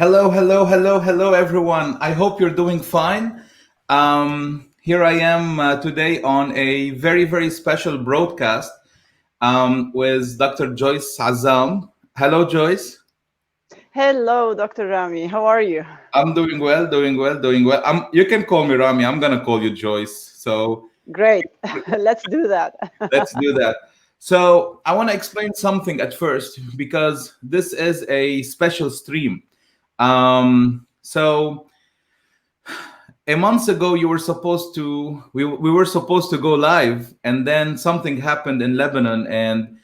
Hello, hello, hello, hello, everyone. I hope you're doing fine. Here I am today on a very, very special broadcast with Dr. Joyce Azzam. Hello, Joyce. Hello, Dr. Rami. How are you? I'm doing well, doing well, doing well. You can call me Rami. I'm gonna call you Joyce. So Great. Let's do that. let's do that. So I want to explain something at first because this is a special stream. So a month ago you were supposed to we were supposed to go live, and then something happened in Lebanon, and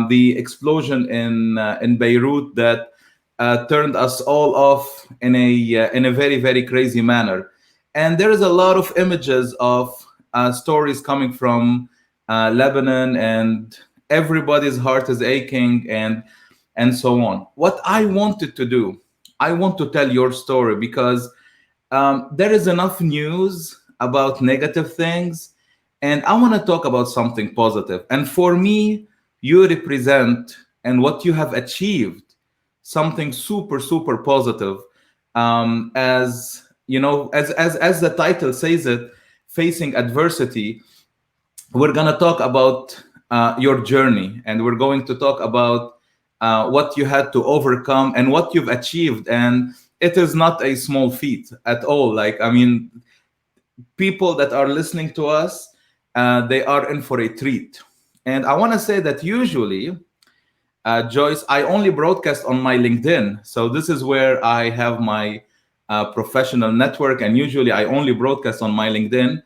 the explosion in Beirut that turned us all off in a very, very crazy manner. And there is a lot of images of stories coming from Lebanon, and everybody's heart is aching, and so on. What I wanted to do, I want to tell your story because there is enough news about negative things, and I want to talk about something positive. And for me, you represent and what you have achieved something super, super positive. As you know, as the title says it, facing adversity. We're gonna talk about your journey, and we're going to talk about what you had to overcome and what you've achieved. And it is not a small feat at all. Like, I mean, people that are listening to us, they are in for a treat. And I want to say that usually, Joyce, I only broadcast on my LinkedIn. So this is where I have my professional network, and usually I only broadcast on my LinkedIn.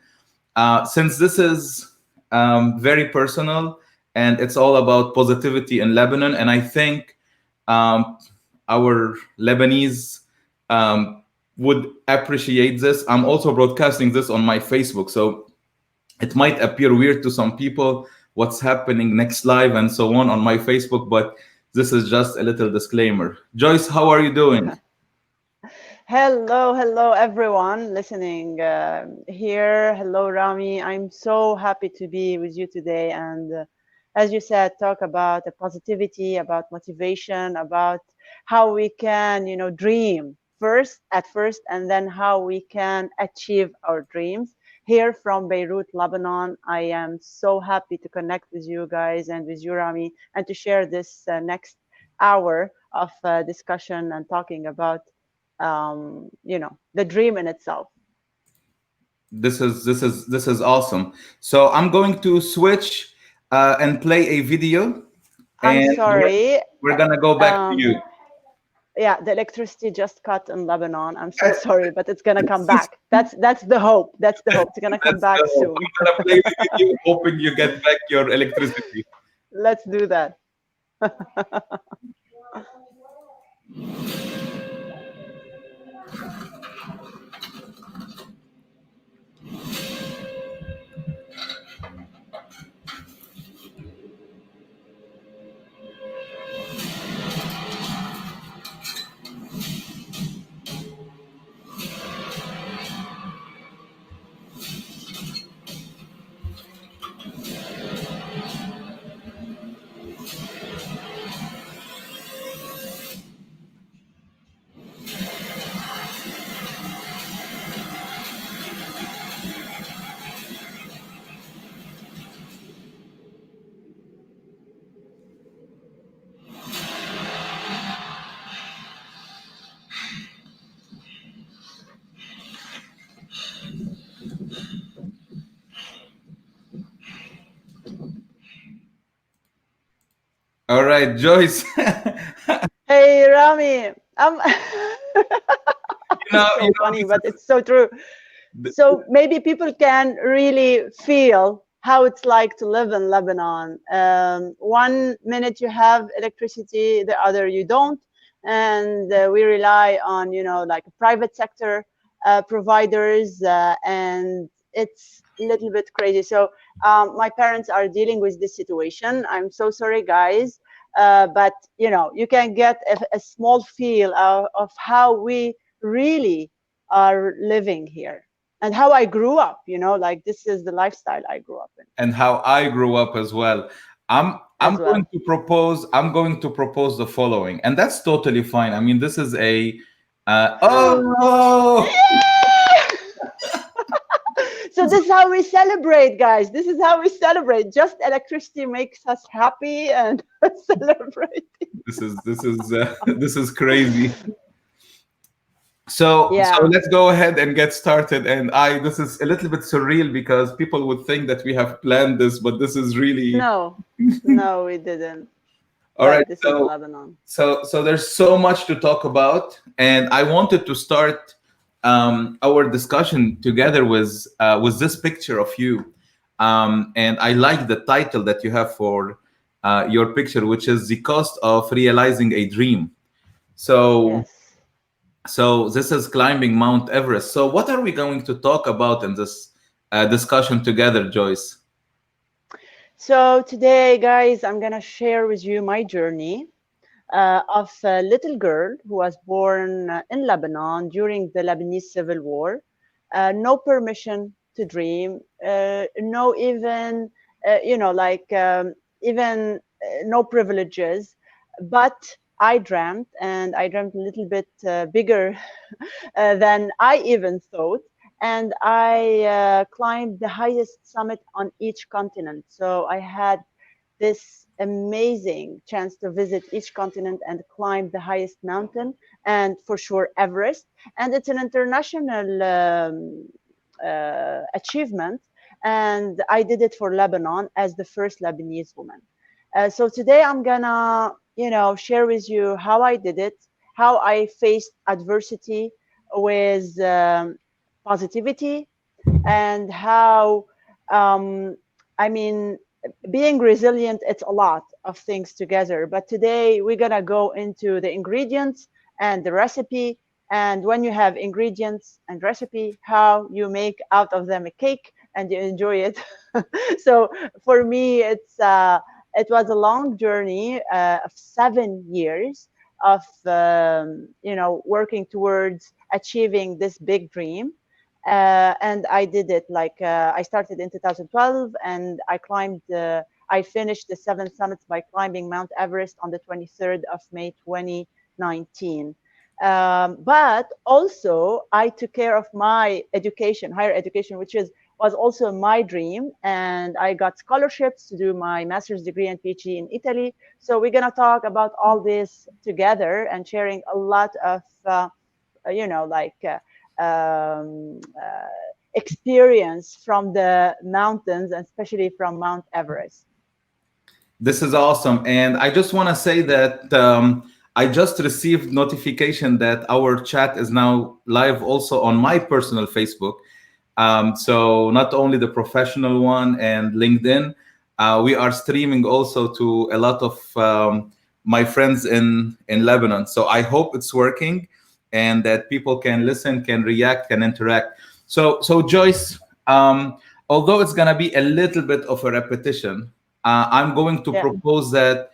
Since this is very personal and it's all about positivity in Lebanon, and I think um, our Lebanese would appreciate this. I'm also broadcasting this on my Facebook, so it might appear weird to some people what's happening next live and so on my Facebook, but this is just a little disclaimer. Joyce, how are you doing? Hello, everyone listening here. Hello, Rami. I'm so happy to be with you today. And as you said, talk about the positivity, about motivation, about how we can, dream first, and then how we can achieve our dreams. Here from Beirut, Lebanon, I am so happy to connect with you guys and with you, Rami, and to share this next hour of discussion and talking about the dream in itself. This is awesome. So I'm going to switch and play a video, I'm and sorry. we're gonna go back to Um, you. yeah, the electricity just cut in Lebanon. I'm so sorry, but it's gonna come back. That's the hope. That's the hope. It's gonna come Let's back go. soon. I'm gonna play the video, hoping you get back your electricity. Let's do that. All right, Joyce. Hey, Rami. It's You so know, funny, but it's so true. So maybe people can really feel how it's like to live in Lebanon. One minute you have electricity, the other you don't, and we rely on like private sector providers, and it's a little bit crazy. So my parents are dealing with this situation. I'm so sorry, guys, but you can get a small feel of how we really are living here and how I grew up, like this is the lifestyle I grew up in and how I grew up as well. I'm as going well. to propose I'm going to propose the following, and that's totally fine. I mean, this is a Oh, So this is how we celebrate, guys. This is how we celebrate. Just electricity makes us happy and celebrate. this is this is crazy. So Yeah. let's go ahead and get started. And I this is a little bit surreal because people would think that we have planned this, but this is really No, no, we didn't. all right. But this is Lebanon. So there's so much to talk about, and I wanted to start our discussion together with this picture of you, and I like the title that you have for your picture, which is the cost of realizing a dream. So Yes. so this is climbing Mount Everest. So what are we going to talk about in this discussion together, Joyce? So today, guys, I'm gonna share with you my journey of a little girl who was born in Lebanon during the Lebanese Civil War. No permission to dream, no even, like even no privileges. But I dreamt, and I dreamt a little bit bigger than I even thought. And I climbed the highest summit on each continent. So I had this amazing chance to visit each continent and climb the highest mountain, and for sure Everest. And it's an international achievement. And I did it for Lebanon as the first Lebanese woman. So today I'm gonna, share with you how I did it, how I faced adversity with positivity, and how I mean, being resilient, it's a lot of things together. But today we're gonna go into the ingredients and the recipe, and when you have ingredients and recipe, how you make out of them a cake and you enjoy it. So for me, it was a long journey of 7 years of working towards achieving this big dream. And I did it like I started in 2012, and I finished the seven summits by climbing Mount Everest on the 23rd of May 2019. But also, I took care of my education, higher education, which was also my dream, and I got scholarships to do my master's degree and PhD in Italy. So we're gonna talk about all this together and sharing a lot of like experience from the mountains, and especially from Mount Everest. This is awesome. And I just want to say that I just received notification that our chat is now live also on my personal Facebook. So not only the professional one and LinkedIn, we are streaming also to a lot of my friends in Lebanon. So I hope it's working and that people can listen, can react, can interact. So Joyce, although it's gonna be a little bit of a repetition, I'm going to Yeah. propose that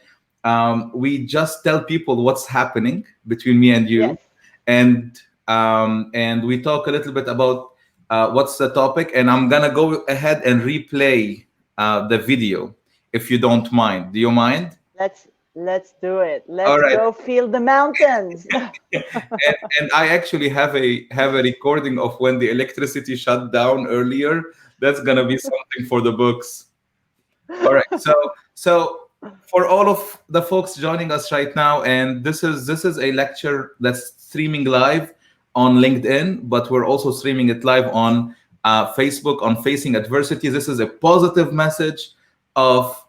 we just tell people what's happening between me and you, Yes. and we talk a little bit about what's the topic, and I'm gonna go ahead and replay the video if you don't mind. Do you mind? Let's do it. All Let's right. go feel the mountains. And I actually have a recording of when the electricity shut down earlier. That's gonna be something for the books. All right. So for all of the folks joining us right now, and this is a lecture that's streaming live on LinkedIn, but we're also streaming it live on Facebook on Facing Adversity. This is a positive message of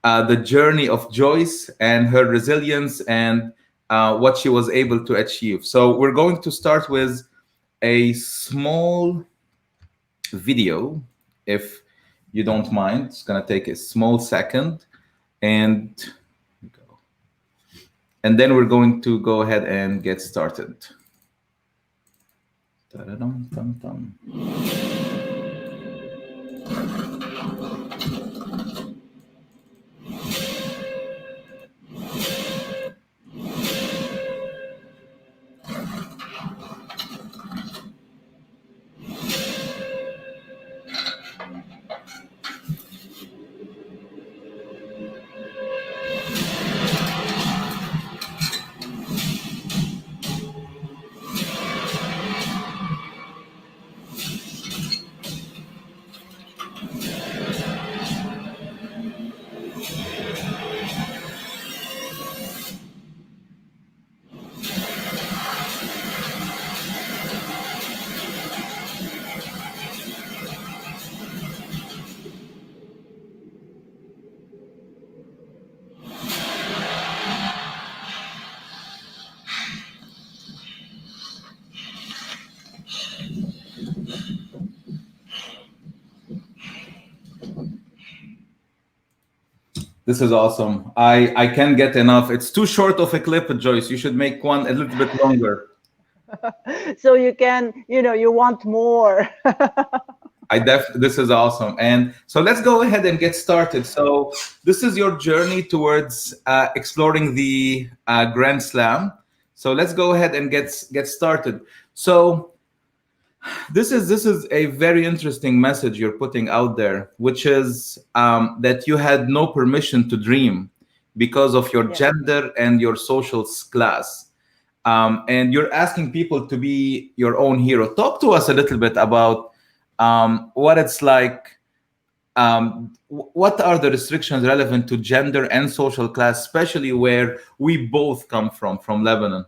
the journey of Joyce and her resilience and what she was able to achieve. So we're going to start with a small video, if you don't mind. It's going to take a small second, and then we're going to go ahead and get started. Ta-da-dum-dum-dum. This is awesome. I can't get enough. It's too short of a clip, Joyce. You should make one a little bit longer. So you can, you want more. This is awesome. And so let's go ahead and get started. So this is your journey towards exploring the Grand Slam. So let's go ahead and get started. So this is a very interesting message you're putting out there, which is that you had no permission to dream because of your Yeah. gender and your social class. And you're asking people to be your own hero. Talk to us a little bit about what it's like. What are the restrictions relevant to gender and social class, especially where we both come from Lebanon?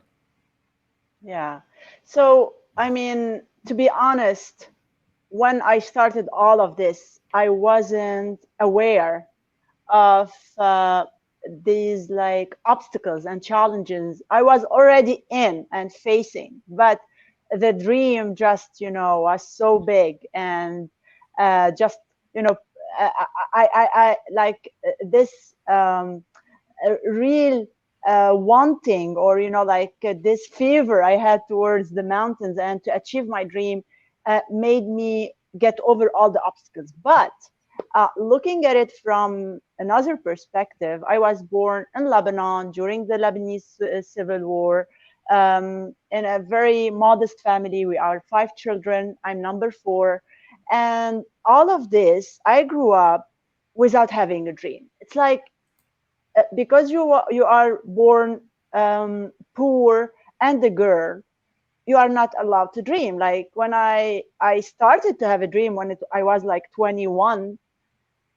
Yeah. So, I mean, to be honest, when I started all of this, I wasn't aware of these like obstacles and challenges I was already in and facing. But the dream just, was so big, and just, you know, I like this real wanting, or like this fever I had towards the mountains and to achieve my dream made me get over all the obstacles. But looking at it from another perspective, I was born in Lebanon during the Lebanese civil war, in a very modest family. We are five children. I'm number four. And all of this, I grew up without having a dream. It's like because you are born poor and a girl, you are not allowed to dream. Like when I started to have a dream when I was like 21,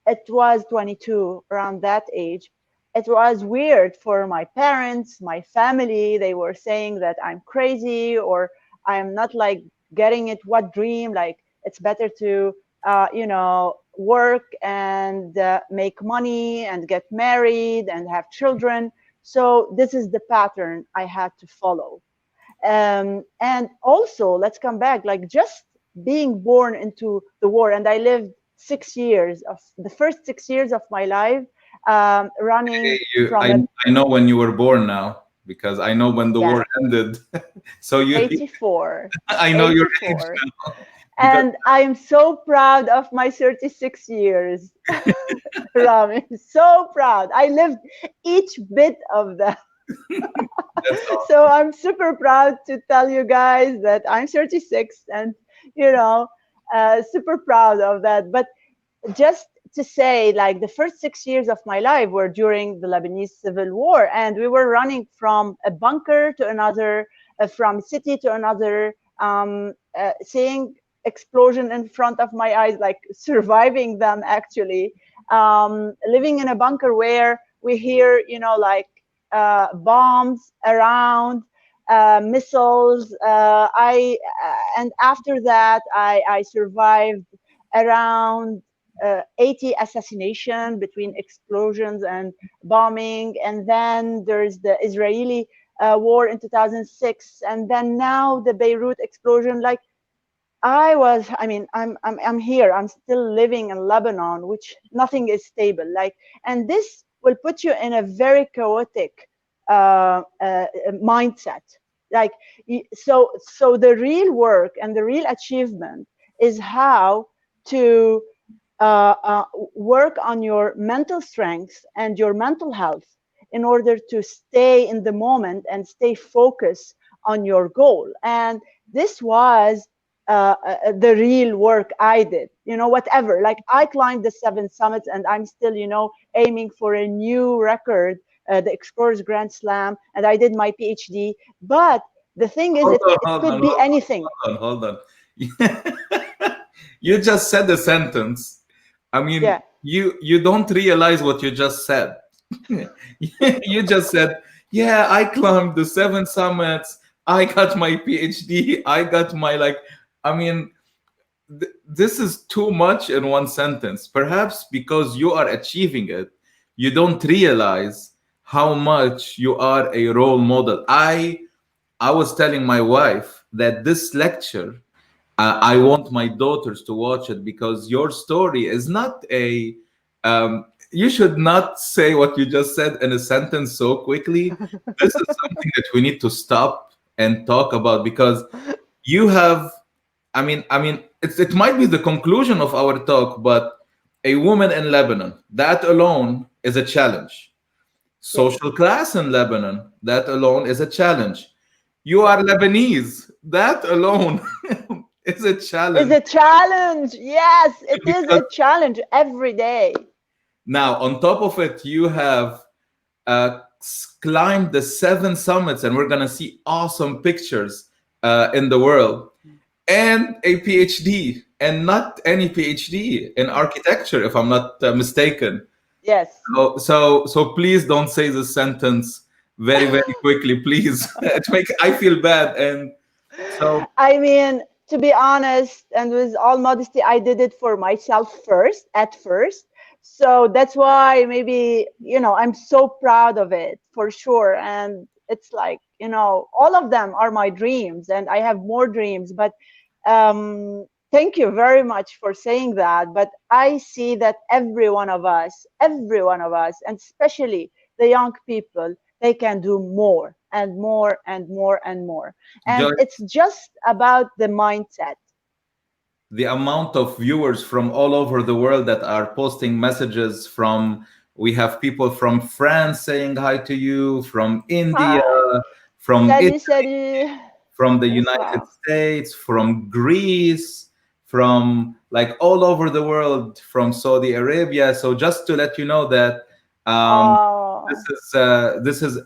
it was 22, around that age. It was weird for my parents, my family. They were saying that I'm crazy, or I'm not like getting it. What dream? Like it's better to work and make money and get married and have children. So this is the pattern I had to follow. And also, let's come back, like just being born into the war. And I lived 6 years of the first 6 years of my life running Hey, you, from a, I know when you were born now because I know when the yeah, war ended. So you, 84, I know your age 84. now because And I'm so proud of my 36 years, Rami. So proud. I lived each bit of that. that's So awesome. I'm super proud to tell you guys that I'm 36, and you know, super proud of that. But just to say, like the first 6 years of my life were during the Lebanese civil war, and we were running from a bunker to another, from city to another, seeing explosion in front of my eyes, like surviving them actually, living in a bunker where we hear, like bombs around, missiles. And after that, I survived around 80 assassination between explosions and bombing, and then there's the Israeli war in 2006, and then now the Beirut explosion. Like I'm here. I'm still living in Lebanon, which nothing is stable. Like, and this will put you in a very chaotic mindset. Like, so the real work and the real achievement is how to work on your mental strength and your mental health in order to stay in the moment and stay focused on your goal. And this was the real work I did. Whatever. Like I climbed the 7 summits, and I'm still, aiming for a new record, the Explorers Grand Slam, and I did my PhD. But the thing is, Hold on, it hold on, could be anything. hold on, hold on. You just said a sentence. I mean, Yeah. you don't realize what you just said. You just said, "Yeah, I climbed the 7 summits. I got my PhD. I got my like." I mean, this is too much in one sentence. Perhaps because you are achieving it, you don't realize how much you are a role model. I was telling my wife that this lecture, I want my daughters to watch it because your story is not a you should not say what you just said in a sentence so quickly. This is something that we need to stop and talk about, because you have, it might be the conclusion of our talk, but a woman in Lebanon, that alone is a challenge. Yes. Social class in Lebanon, that alone is a challenge. You are Lebanese, that alone is a It's challenge. a challenge. Yes, it is Because a challenge every day. now, on top of it, you have climbed the 7 summits, and we're going to see awesome pictures in the world, and a PhD, and not any PhD in architecture, if I'm not mistaken. Yes. So please don't say this sentence very, very quickly, please. I feel bad. And so I mean, to be honest, and with all modesty, I did it for myself first, at first. So that's why maybe, I'm so proud of it for sure. And it's like, all of them are my dreams, and I have more dreams. But thank you very much for saying that. But I see that every one of us, and especially the young people, they can do more and more and more and more. And it's Joyce, just about the mindset. the amount of viewers from all over the world that are posting messages from, we have people from France saying hi to you, from India, Hi, from salut, Italy, salut. from the United Bonsoir. States, from Greece, from like all over the world, from Saudi Arabia. So just to let you know that um, Oh, this is.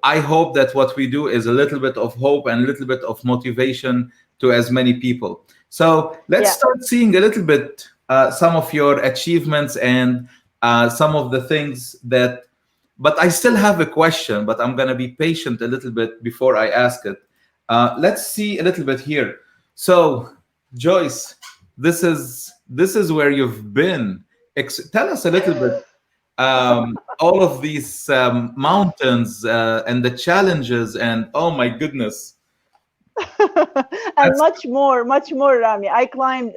I hope that what we do is a little bit of hope and a little bit of motivation to as many people. So let's yeah. start seeing a little bit some of your achievements and some of the things that. But I still have a question, but I'm gonna be patient a little bit before I ask it. Let's see a little bit here. So, Joyce, this is where you've been. Tell us a little bit all of these mountains and the challenges, and oh my goodness, And that's much more, Rami. I climbed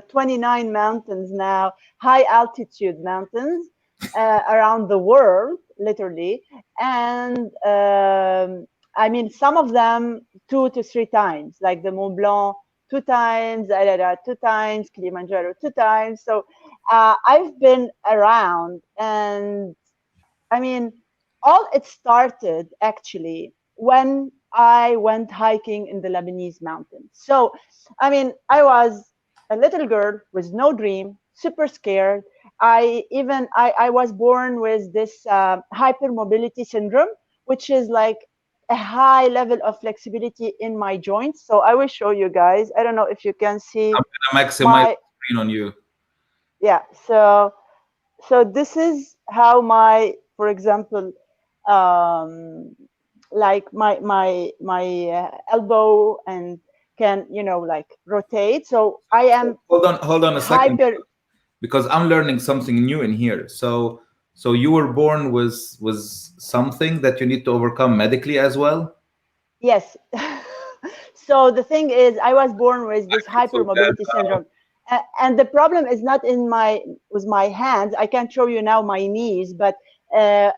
29 mountains now, high altitude mountains around the world, literally. And I mean, some of them 2 to 3 times, like the Mont Blanc 2 times, Ararat 2 times, Kilimanjaro 2 times. So I've been around, and I mean, all it started actually when I went hiking in the Lebanese mountains. So, I mean, I was a little girl with no dream, super scared. I was born with this hypermobility syndrome, which is like a high level of flexibility in my joints. So I will show you guys. I don't know if you can see I'm gonna maximize my, the screen on you. yeah. So this is how my, for example, um, like my elbow and can, like rotate. So I am Hold on a second, hyper. because I'm learning something new in here. So you were born with something that you need to overcome medically as well. Yes. So the thing is, I was born with I this feel so bad hypermobility now. syndrome. And the problem is not in my with my hands. I can't show you now my knees, but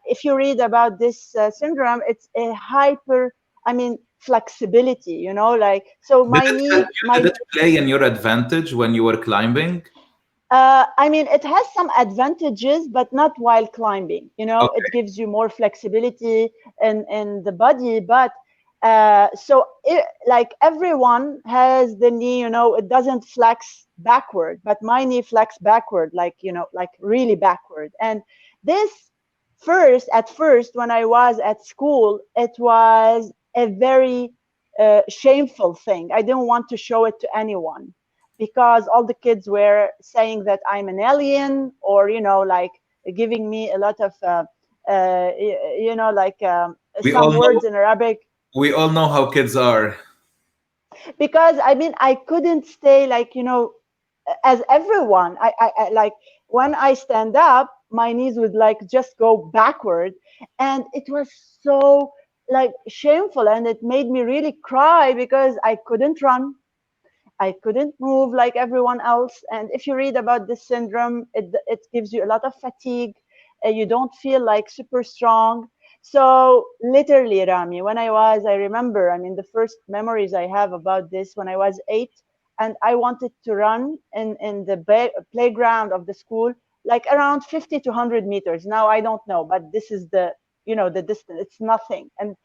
if you read about this syndrome, it's a hyper. I mean, flexibility. Like so, Did my it help knee, you? my Did it play in your advantage when you were climbing? I mean, it has some advantages, but not while climbing. It Okay. gives you more flexibility in the body. But like everyone has the knee, it doesn't flex backward, but my knee flex backward, like, like really backward. And this at first, when I was at school, it was a very shameful thing. I didn't want to show it to anyone because all the kids were saying that I'm an alien, or like giving me a lot of like We some all know words in Arabic. we all know how kids are. Because I mean, I couldn't stay like, as everyone. I like when I stand up, my knees would like just go backward, and it was so like shameful, and it made me really cry because I couldn't run. I couldn't move like everyone else. And if you read about this syndrome, it gives you a lot of fatigue. You don't feel like super strong. So literally, Rami, I remember, I mean, the first memories I have about this when I was 8, and I wanted to run in the playground of the school, like around 50 to 100 meters. Now I don't know, but this is the, the distance. It's nothing. And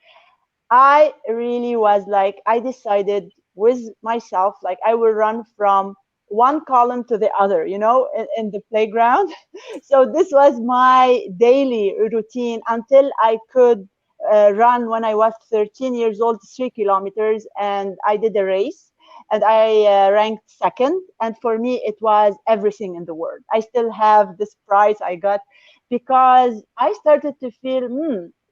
I really was like, I decided with myself, like I will run from one column to the other, in the playground. So this was my daily routine until I could run when I was 13 years old, 3 kilometers, and I did a race. And I ranked second. And for me, it was everything in the world. I still have this prize I got because I started to feel,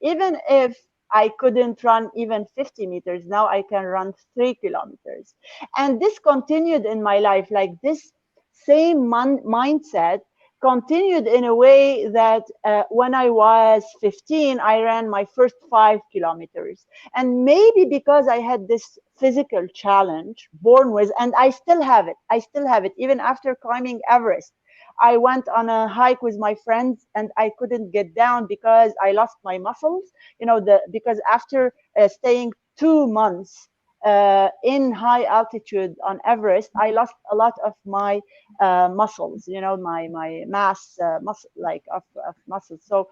even if I couldn't run even 50 meters. Now I can run 3 kilometers. And this continued in my life, like this same mindset continued in a way that when I was 15, I ran my first 5 kilometers. And maybe because I had this physical challenge born with, and I still have it. I still have it, even after climbing Everest. I went on a hike with my friends and I couldn't get down because I lost my muscles. Because after staying 2 months in high altitude on Everest, I lost a lot of my muscles. My mass muscle, like of muscles. So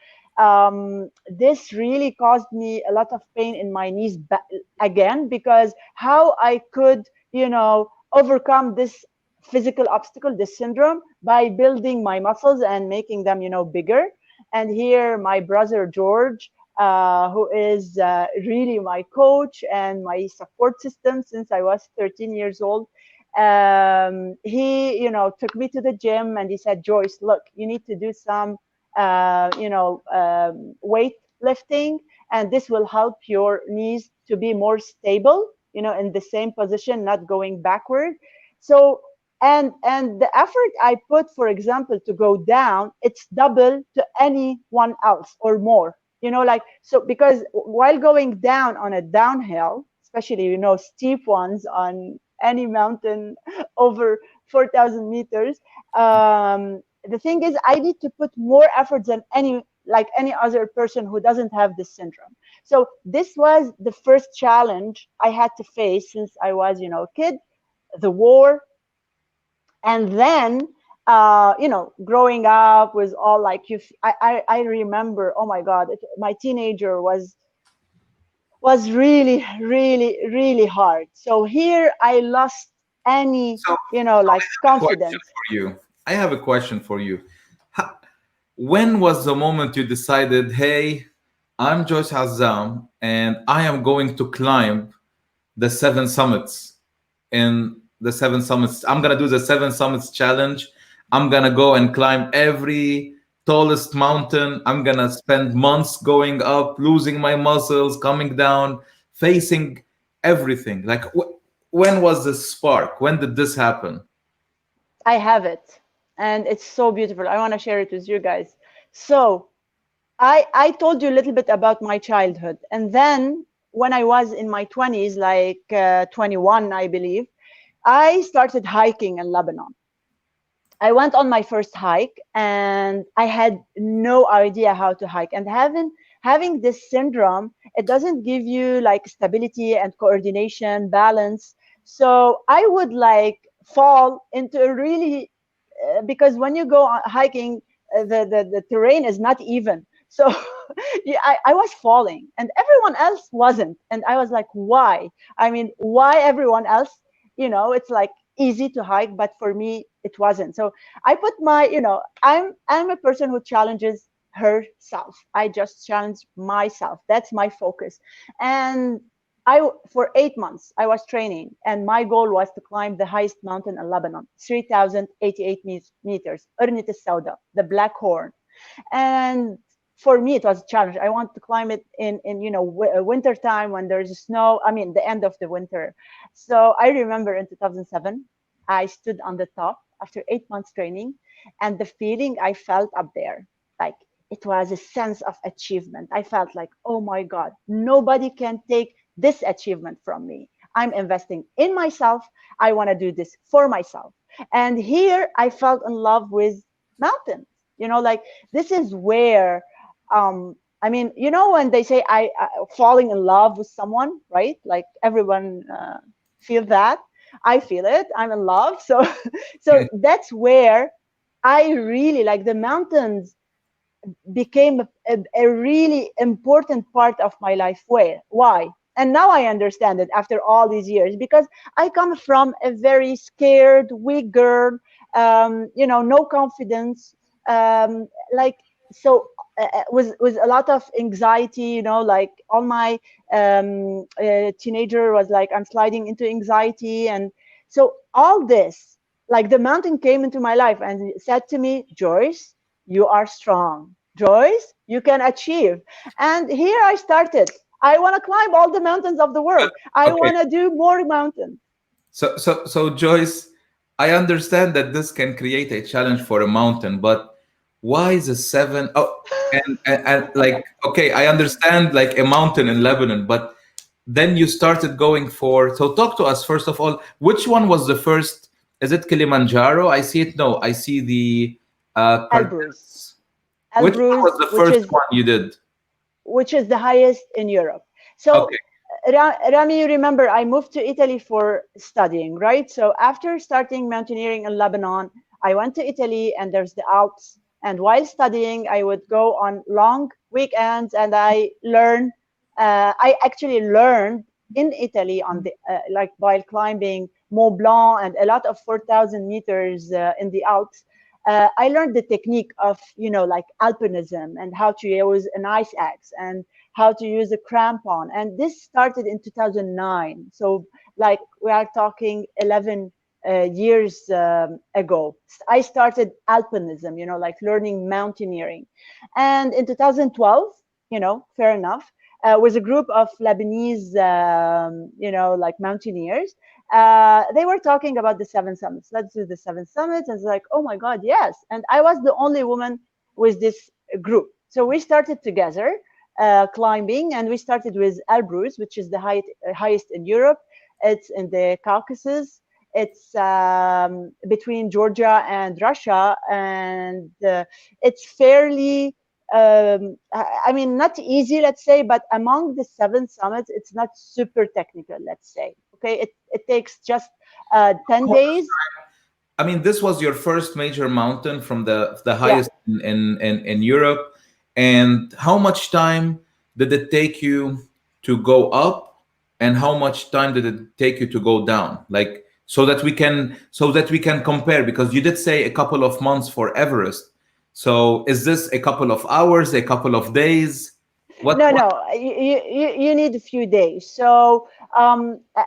this really caused me a lot of pain in my knees again, because how I could overcome this physical obstacle, this syndrome, by building my muscles and making them bigger. And here my brother George, who is really my coach and my support system since I was 13 years old. He, took me to the gym and he said, Joyce, look, you need to do some, weight lifting, and this will help your knees to be more stable, in the same position, not going backward. So, and the effort I put, for example, to go down, it's double to anyone else or more. Like, so, because while going down on a downhill, especially steep ones on any mountain over 4,000 meters, the thing is I need to put more effort than any other person who doesn't have this syndrome. So this was the first challenge I had to face since I was a kid, the war. And then growing up was all like, I remember, oh my god, my teenager was really, really, really hard. So here I lost any, So, like question confidence. for you. I have a question for you. How, when was the moment you decided, hey, I'm Joyce Azzam and I am going to climb the 7 summits in the 7 summits? I'm going to do the 7 summits challenge. I'm going to go and climb every tallest mountain. I'm going to spend months going up, losing my muscles, coming down, facing everything. Like, when was this spark? When did this happen? I have it, and it's so beautiful. I want to share it with you guys. So I told you a little bit about my childhood, and then when I was in my 20s, like 21, I believe, I started hiking in Lebanon. I went on my first hike and I had no idea how to hike. And having this syndrome, it doesn't give you like stability and coordination, balance. So I would like fall into a really because when you go hiking, the terrain is not even. So yeah, I was falling and everyone else wasn't. And I was like, why? I mean, why everyone else? It's like easy to hike, but for me, it wasn't. So I put my, I'm a person who challenges herself. I just challenge myself. That's my focus. And for 8 months, I was training, and my goal was to climb the highest mountain in Lebanon, 3,088 meters, Urnit al-Sauda, the Black Horn. And for me, it was a challenge. I want to climb it in winter time when there's snow. I mean, the end of the winter. So I remember in 2007, I stood on the top after 8 months training, and the feeling I felt up there, like it was a sense of achievement. I felt like, oh my God, nobody can take this achievement from me. I'm investing in myself. I want to do this for myself. And here I felt in love with mountains. like this is where, I mean, when they say I falling in love with someone, right? Like everyone feel that. I feel it. I'm in love. So, so that's where I really like the mountains became a really important part of my life. Why? And now I understand it after all these years, because I come from a very scared, weak girl, no confidence, like, so with a lot of anxiety, like all my teenager was like, I'm sliding into anxiety. And so all this, like the mountain came into my life and said to me, Joyce, you are strong. Joyce, you can achieve. And here I started. I want to climb all the mountains of the world. I Okay. want to do more mountains. So Joyce, I understand that this can create a challenge for a mountain, but why is a seven? Oh, and like, okay, I understand like a mountain in Lebanon, but then you started going for. So talk to us first of all. Which one was the first? Is it Kilimanjaro? I see it. No, I see the Elbrus. Cardenas. Which one Elbrus, was the first one you did? which is the highest in Europe. So, Okay. Rami, you remember I moved to Italy for studying, right? So after starting mountaineering in Lebanon, I went to Italy and there's the Alps. And while studying, I would go on long weekends and I actually learned in Italy on the, like while climbing Mont Blanc and a lot of 4,000 meters in the Alps. I learned the technique of, like alpinism and how to use an ice axe and how to use a crampon. And this started in 2009. So, like, we are talking 11 years ago. I started alpinism, like learning mountaineering. And in 2012, fair enough, with a group of Lebanese, like mountaineers, they were talking about the seven summits. Let's do the seven summits. And it's like, oh my God, yes. And I was the only woman with this group. So we started together climbing, and we started with Elbrus, which is the highest in Europe. It's in the Caucasus. It's between Georgia and Russia, and it's fairly I mean, not easy, let's say, but among the seven summits, it's not super technical, let's say. Okay, it takes just 10 days. I mean, this was your first major mountain from the Yeah. highest in Europe. And how much time did it take you to go up, and how much time did it take you to go down? Like, so that we can compare, because you did say a couple of months for Everest. So is this a couple of hours, a couple of days? No, What? no, you need a few days. So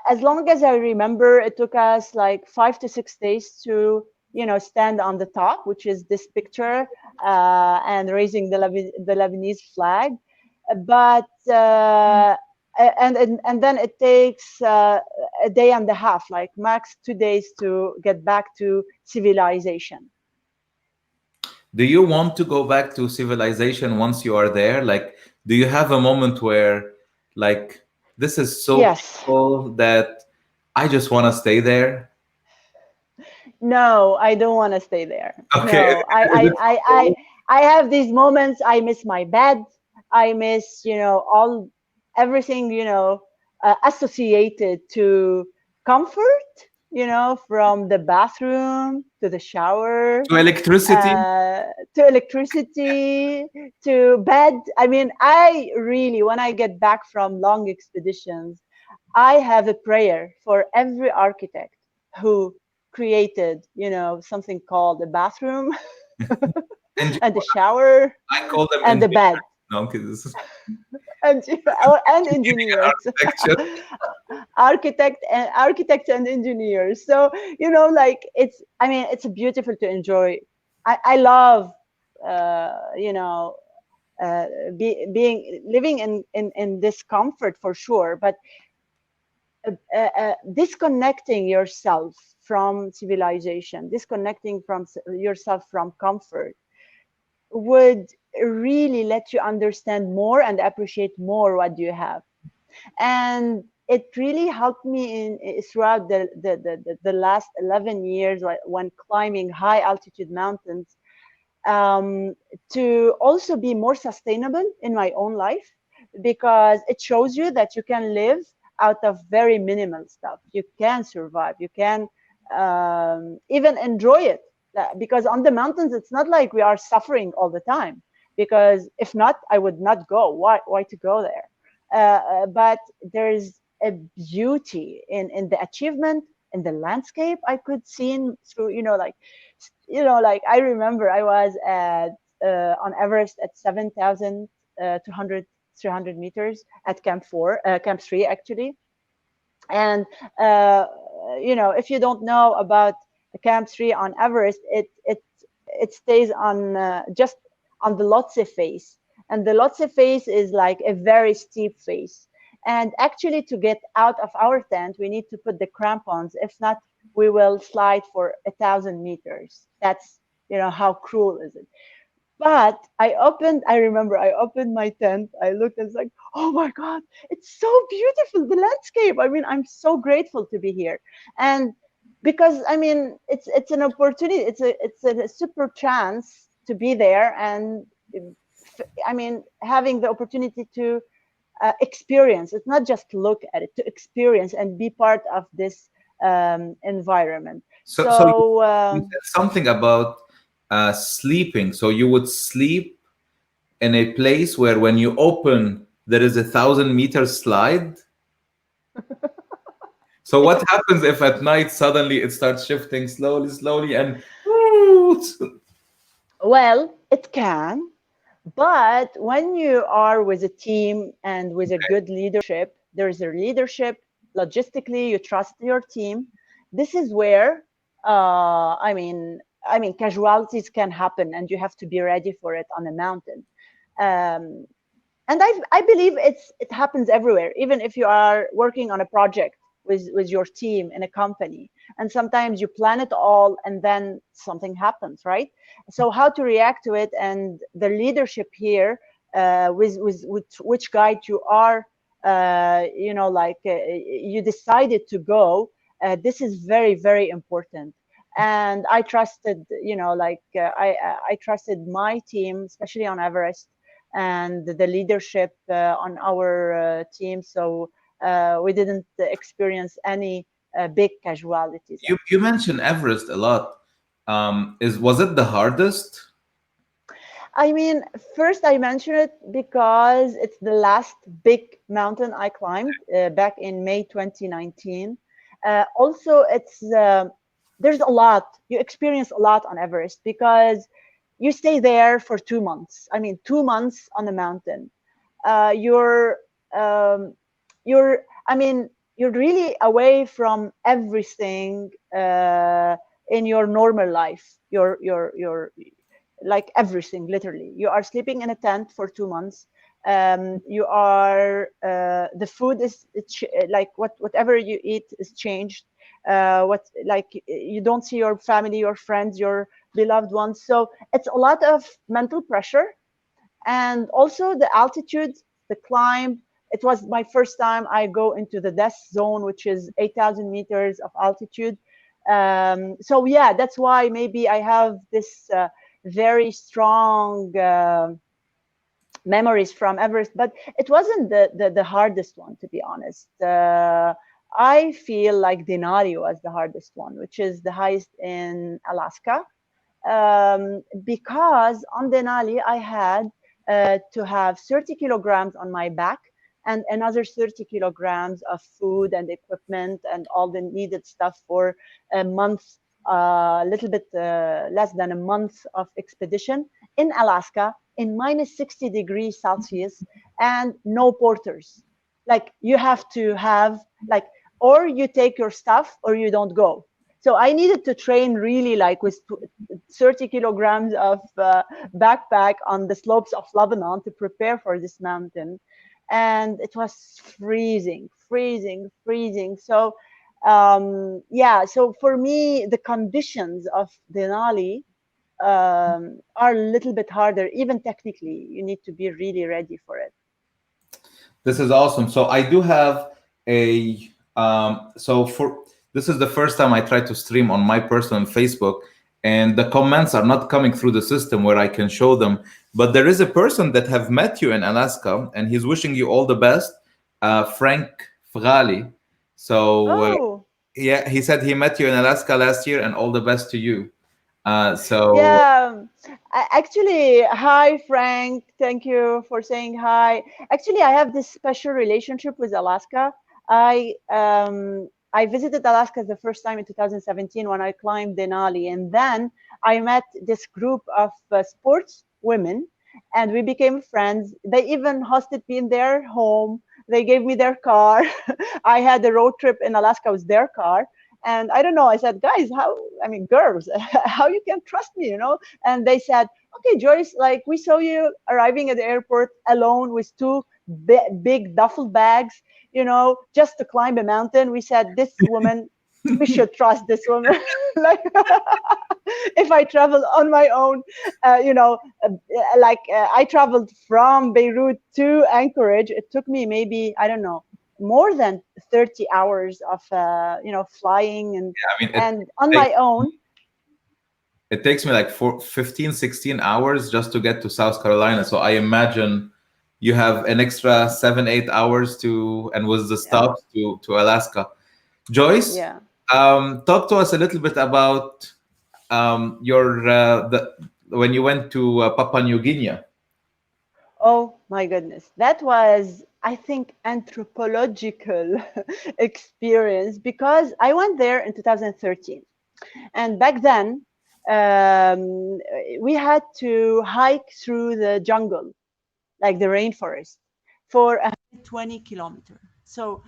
as long as I remember, it took us like 5 to 6 days to, stand on the top, which is this picture, and raising the Lebanese flag. But and then it takes a day and a half, like max 2 days to get back to civilization. Do you want to go back to civilization once you are there? Like, do you have a moment where, like, this is so Yes. peaceful that I just want to stay there? No, I don't want to stay there. Okay. No, I have these moments. I miss my bed. I miss, all everything, associated to comfort, from the bathroom to the shower, To electricity? uh, to electricity, to bed. I mean, I really, when I get back from long expeditions, I have a prayer for every architect who created, something called a bathroom And and a shower I call them and a engineers. bed, No, because and engineering and engineers, architecture. architects and engineers. So, like I mean, it's beautiful to enjoy. I love, you know, being living in this comfort for sure, but disconnecting yourself from civilization, disconnecting from yourself from comfort would really let you understand more and appreciate more what you have. And it really helped me throughout the last 11 years when climbing high altitude mountains. um, to also be more sustainable in my own life, because it shows you that you can live out of very minimal stuff. You can survive. You can even enjoy it. Because on the mountains, it's not like we are suffering all the time. Because if not, I would not go. Why to go there? But there is a beauty in the achievement, in the landscape I could see through, like I remember I was at on Everest at 7,200 300 meters at Camp 3 actually. And if you don't know about the Camp 3 on Everest, it stays on just on the Lhotse face, and the Lhotse face is like a very steep face. And actually, to get out of our tent, we need to put the crampons. If not, we will slide for 1,000 meters. That's how cruel is it. But I remember I opened my tent, I looked and it's like, oh my God, it's so beautiful, the landscape. I mean, I'm so grateful to be here. And because I mean, it's an opportunity, it's a super chance to be there. And I mean, having the opportunity to experience, it's not just look at it, to experience and be part of this environment. So So you said something about sleeping. So you would sleep in a place where when you open, there is 1,000 meter slide. So what happens if at night suddenly it starts shifting slowly, slowly, and well, it can. But when you are with a team and with a good leadership, there's a leadership, logistically, you trust your team. This is where, casualties can happen, and you have to be ready for it on a mountain. Um, and I believe it happens everywhere, even if you are working on a project with your team in a company, and sometimes you plan it all and then something happens, right? So how to react to it, and the leadership here, with which guide you are, you decided to go, this is very, very important. And I trusted, I trusted my team, especially on Everest, and the leadership on our team. So we didn't experience any big casualties. you mentioned Everest a lot. Is was it the hardest? I mean, first I mention it because it's the last big mountain I climbed back in May 2019. Also, there's a lot, you experience a lot on Everest because you stay there for 2 months. I mean, 2 months on the mountain. Uh, you're, um, I mean, you're really away from everything in your normal life. Your like everything, literally. You are sleeping in a tent for 2 months. You are the food is like whatever you eat is changed. What like you don't see your family, your friends, your beloved ones. So it's a lot of mental pressure, and also the altitude, the climb. It was my first time I go into the death zone, which is 8,000 meters of altitude. So yeah, that's why maybe I have this very strong memories from Everest, but it wasn't the hardest one, to be honest. I feel like Denali was the hardest one, which is the highest in Alaska, because on Denali I had to have 30 kilograms on my back and another 30 kilograms of food and equipment and all the needed stuff for a month, a little bit less than a month of expedition in Alaska in minus 60 degrees Celsius, and no porters. Like you have to have like, or you take your stuff or you don't go. So I needed to train really like with 30 kilograms of backpack on the slopes of Lebanon to prepare for this mountain. And it was freezing, freezing, freezing. So yeah, so for me, the conditions of Denali are a little bit harder. Even technically, you need to be really ready for it. This is awesome. So I do have so for this is the first time I tried to stream on my personal Facebook, and the comments are not coming through the system where I can show them. But there is a person that have met you in Alaska, and he's wishing you all the best, Frank Frali. So Oh, yeah, he said he met you in Alaska last year, and all the best to you. So yeah. Actually, hi, Frank. Thank you for saying hi. Actually, I have this special relationship with Alaska. I visited Alaska the first time in 2017 when I climbed Denali, and then I met this group of sports women, and we became friends. They even hosted me in their home. They gave me their car. I had a road trip in Alaska with their car. And I don't know, I said, guys, how, I mean, girls, how you can trust me, you know? And they said, okay, Joyce, like we saw you arriving at the airport alone with two big duffel bags, you know, just to climb a mountain. We said, this woman, we should trust this woman. Like, if I travel on my own, you know, I traveled from Beirut to Anchorage. It took me maybe, I don't know, more than 30 hours of, you know, flying I mean, and on takes, my own. it takes me like 15, 16 hours just to get to South Carolina. So I imagine you have an extra 7, 8 hours to, and with the Yeah. stops to Alaska. Joyce, Yeah. talk to us a little bit about your the when you went to Papua New Guinea. Oh my goodness. That was, I think, anthropological experience because I went there in 2013. And back then, um, we had to hike through the jungle, like the rainforest, for 120 kilometers. So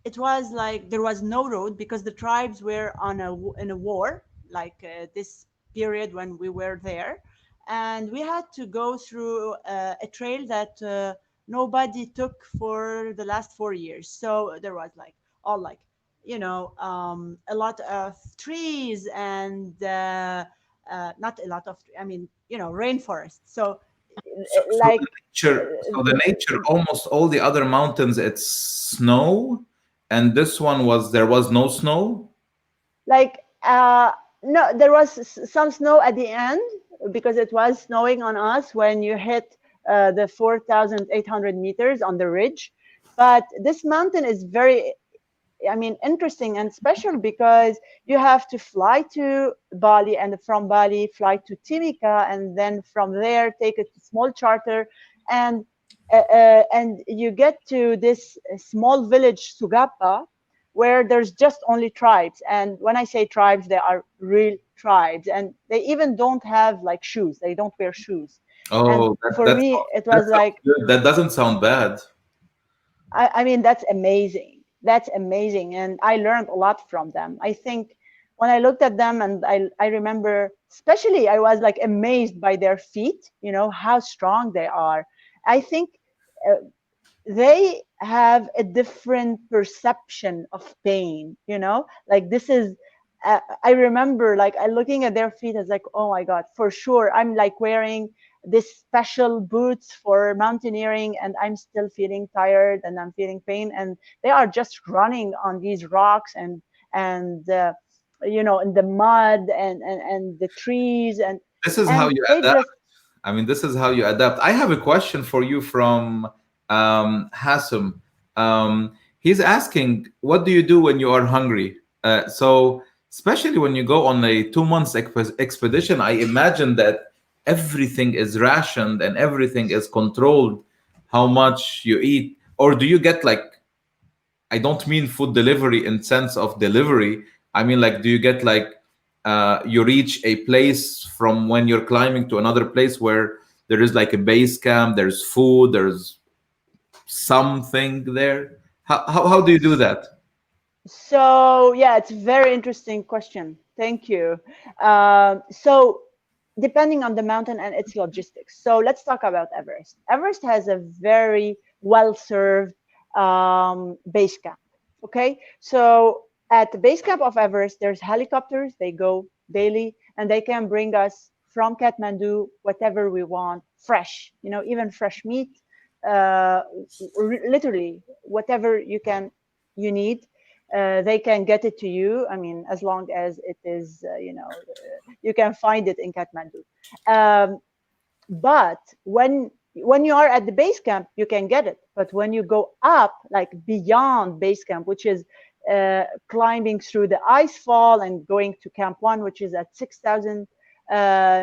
it was like there was no road because the tribes were on in a war, like this period when we were there, and we had to go through a trail that nobody took for the last 4 years. So there was like all like, you know, a lot of trees and not a lot of, I mean, you know, rainforest. So So like the nature, so the nature, almost all the other mountains, it's snow, and this one was there was no snow. like no, there was some snow at the end because it was snowing on us when you hit the 4,800 meters on the ridge. But this mountain is very, I mean, interesting and special because you have to fly to Bali, and from Bali fly to Timika, and then from there take a small charter, and and you get to this small village Sugapa, where there's just only tribes. And when I say tribes, they are real tribes, and they even don't have like shoes. They don't wear shoes. And Oh, for me, it was that sounds like, good. That doesn't sound bad. I mean, that's amazing. That's amazing. And I learned a lot from them. I think when I looked at them, and I remember, especially, I was like amazed by their feet, you know, how strong they are. I think uh, they have a different perception of pain, you know, like this is, I remember like I looking at their feet as like, oh my God, for sure. I'm like wearing this special boots for mountaineering, and I'm still feeling tired and I'm feeling pain. And they are just running on these rocks and, you know, in the mud and the trees This is how and you they adapt. just, I mean, this is how you adapt. I have a question for you from Hassam. He's asking, what do you do when you are hungry? So, especially when you go on a 2 months expedition, I imagine that everything is rationed and everything is controlled, how much you eat. Or do you get like, I don't mean food delivery in sense of delivery. I mean like, do you get like you reach a place from when you're climbing to another place where there is like a base camp, there's food, there's something there. How do you do that? so yeah, it's a very interesting question. Thank you. So depending on the mountain and its logistics. So let's talk about Everest. Everest has a very well served base camp. Okay, so at the base camp of Everest, there's helicopters. They go daily, and they can bring us from Kathmandu whatever we want, fresh. You know, even fresh meat. Uh, Literally, whatever you need. they can get it to you. I mean, as long as it is, you can find it in Kathmandu. Um, but when you are at the base camp, you can get it. But when you go up, like beyond base camp, which is climbing through the ice fall and going to Camp One, which is at 6,000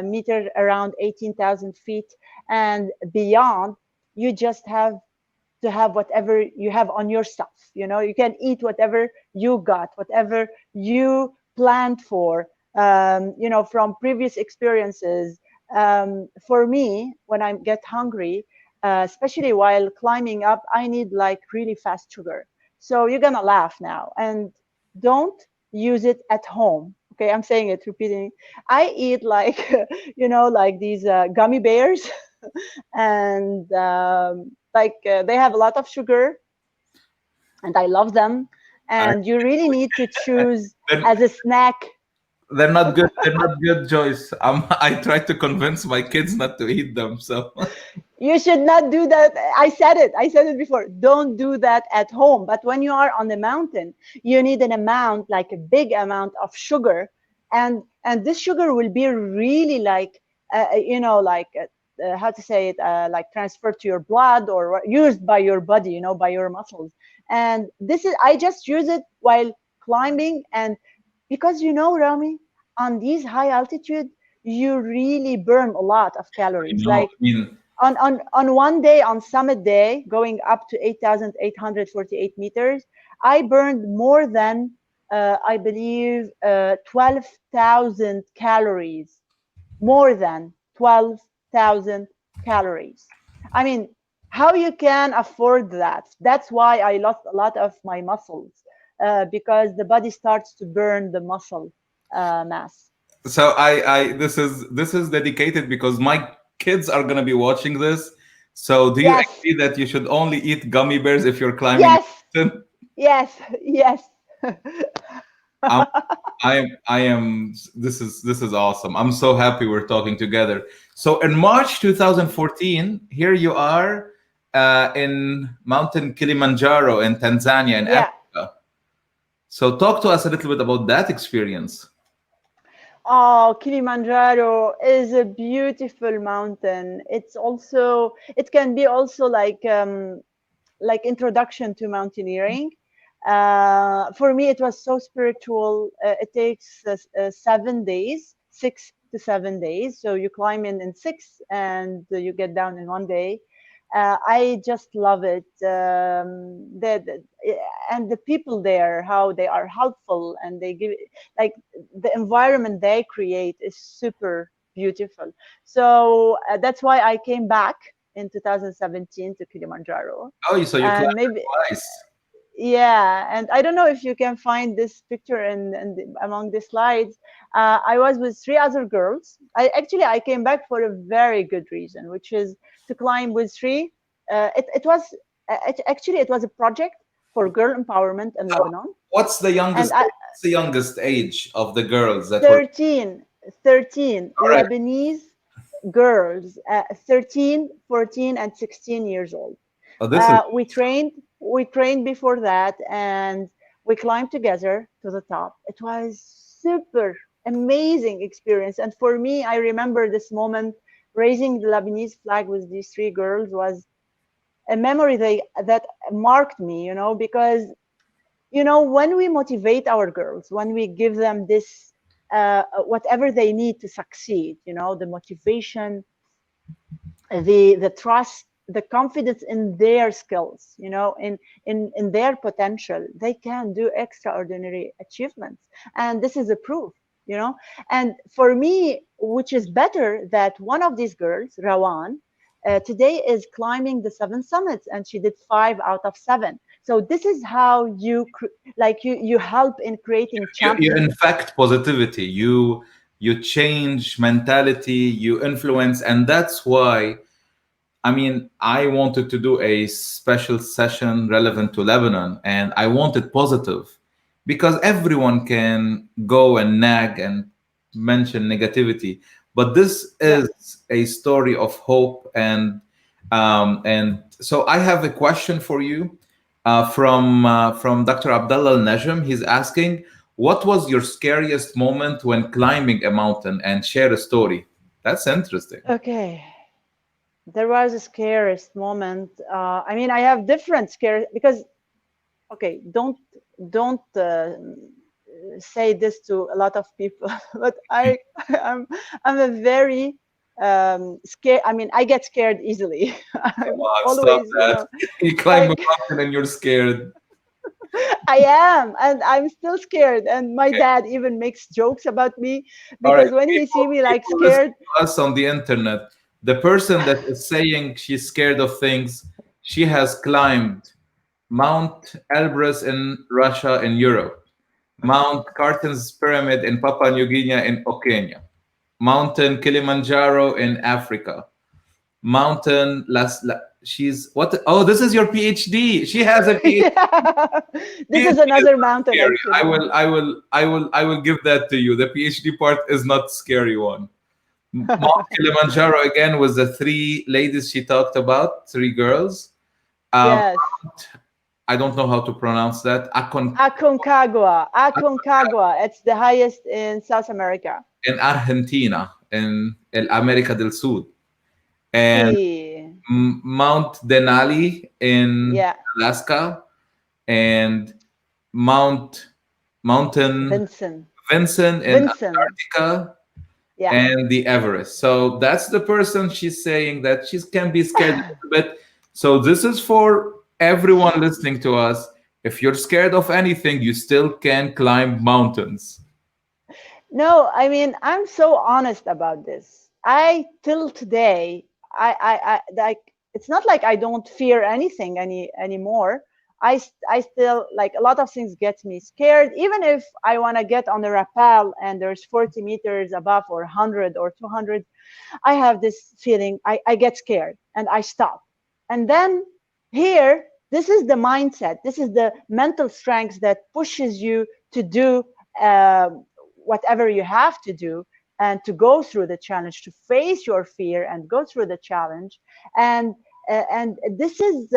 meters, around 18,000 feet, and beyond, you just have to have whatever you have on your stuff. You can eat whatever you got, whatever you planned for, from previous experiences. For me, when I get hungry, especially while climbing up, I need like really fast sugar. So you're gonna laugh now, and don't use it at home. Okay, I'm saying it, repeating. I eat like, like these gummy bears, and they have a lot of sugar, and I love them. I, And you really need to choose they're, as a snack. they're not good. They're not good, Joyce. I try to convince my kids not to eat them. So You should not do that. I said it before. Don't do that at home. But when you are on the mountain, you need an amount, like a big amount of sugar, and this sugar will be really like, how to say it, like transferred to your blood or used by your body, by your muscles. And this is, I just use it while climbing. And because, Rami, on these high altitude, you really burn a lot of I calories. know. Like on one day, on summit day, going up to 8,848 meters, I burned more than, I believe, 12,000 calories, more than 12,000 calories. I mean, how you can afford that? That's why I lost a lot of my muscles, because the body starts to burn the muscle mass. So this is dedicated because my kids are gonna be watching this. So do you Yes, agree that you should only eat gummy bears if you're climbing yes, a mountain? yes, yes. I'm, I am. This is awesome. I'm so happy we're talking together. So in March 2014, here you are in Mountain Kilimanjaro in Tanzania in Yeah. Africa. So talk to us a little bit about that experience. Oh, Kilimanjaro is a beautiful mountain. It can be also like introduction to mountaineering. For me, it was so spiritual. It takes 7 days, 6 to 7 days. So you climb in six, and you get down in one day. I just love it. And the people there, how they are helpful, and they give, like, the environment they create is super beautiful. So that's why I came back in 2017 to Kilimanjaro. Oh, so you And climbed maybe, twice. yeah, and I don't know if you can find this picture among the slides. I was with three other girls. I came back for a very good reason, which is to climb with three. It was a project for girl empowerment in So Lebanon, what's the and youngest? What's the youngest age of the girls that were? 13, 13 All right. Lebanese girls, 13, 14, and 16 years old. Oh, this is We trained before that, and we climbed together to the top. It was super amazing experience. And for me, I remember this moment, raising the Lebanese flag with these three girls was a memory that marked me, because when we motivate our girls, when we give them this, whatever they need to succeed, the motivation, the trust, the confidence in their skills, in their potential, they can do extraordinary achievements. And this is a proof, and for me, which is better, that one of these girls, Rawan, today is climbing the seven summits, and she did 5 out of 7. So this is how you help in creating you champions. infect positivity. You change mentality. You influence, and that's why. I mean, I wanted to do a special session relevant to Lebanon, and I want it positive because everyone can go and nag and mention negativity, but this Yeah. is a story of hope. And so I have a question for you. From Dr. Abdullah Najm, he's asking, "What was your scariest moment when climbing a mountain?" And share a story. That's interesting. Okay. There was a scariest moment. I mean, I have different scares because, okay, don't say this to a lot of people, but I'm I'm a very scared. I mean, I get scared easily. Come I'm on, stop always, that. You climb a like mountain and you're scared. I am, and I'm still scared. And my dad even makes jokes about me All right, because when he see me like people listen scared, to us on the internet. The person that is saying she's scared of things, she has climbed Mount Elbrus in Russia in Europe, Mount Carton's Pyramid in Papua New Guinea in Oceania, Mountain Kilimanjaro in Africa, Mountain she's what? Oh, this is your PhD. She has a PhD. yeah, this is PhD is another not mountain scary. I actually. will, I will, I will, I will give that to you. The PhD part is not scary one. Mount Kilimanjaro again was the three ladies she talked about, three girls. Um, Yes. I don't know how to pronounce that. Aconcagua. Aconcagua. It's the highest in South America. In Argentina, in El America del Sur, and See. Mount Denali in Yeah. Alaska, and Mount Mountain Vincent. Vincent in Vincent. Antarctica, Yeah. and the Everest. So that's the person she's saying that she can be scared a little bit. So this is for everyone listening to us. If you're scared of anything, you still can climb mountains. No, I mean, I'm so honest about this. I till today, I like it's not like I don't fear anything anymore. I still like a lot of things get me scared. Even if I want to get on the rappel and there's 40 meters above or 100 or 200, I have this feeling I get scared and I stop. And then here, this is the mindset, this is the mental strength that pushes you to do whatever you have to do and to go through the challenge, to face your fear and go through the challenge. And this is,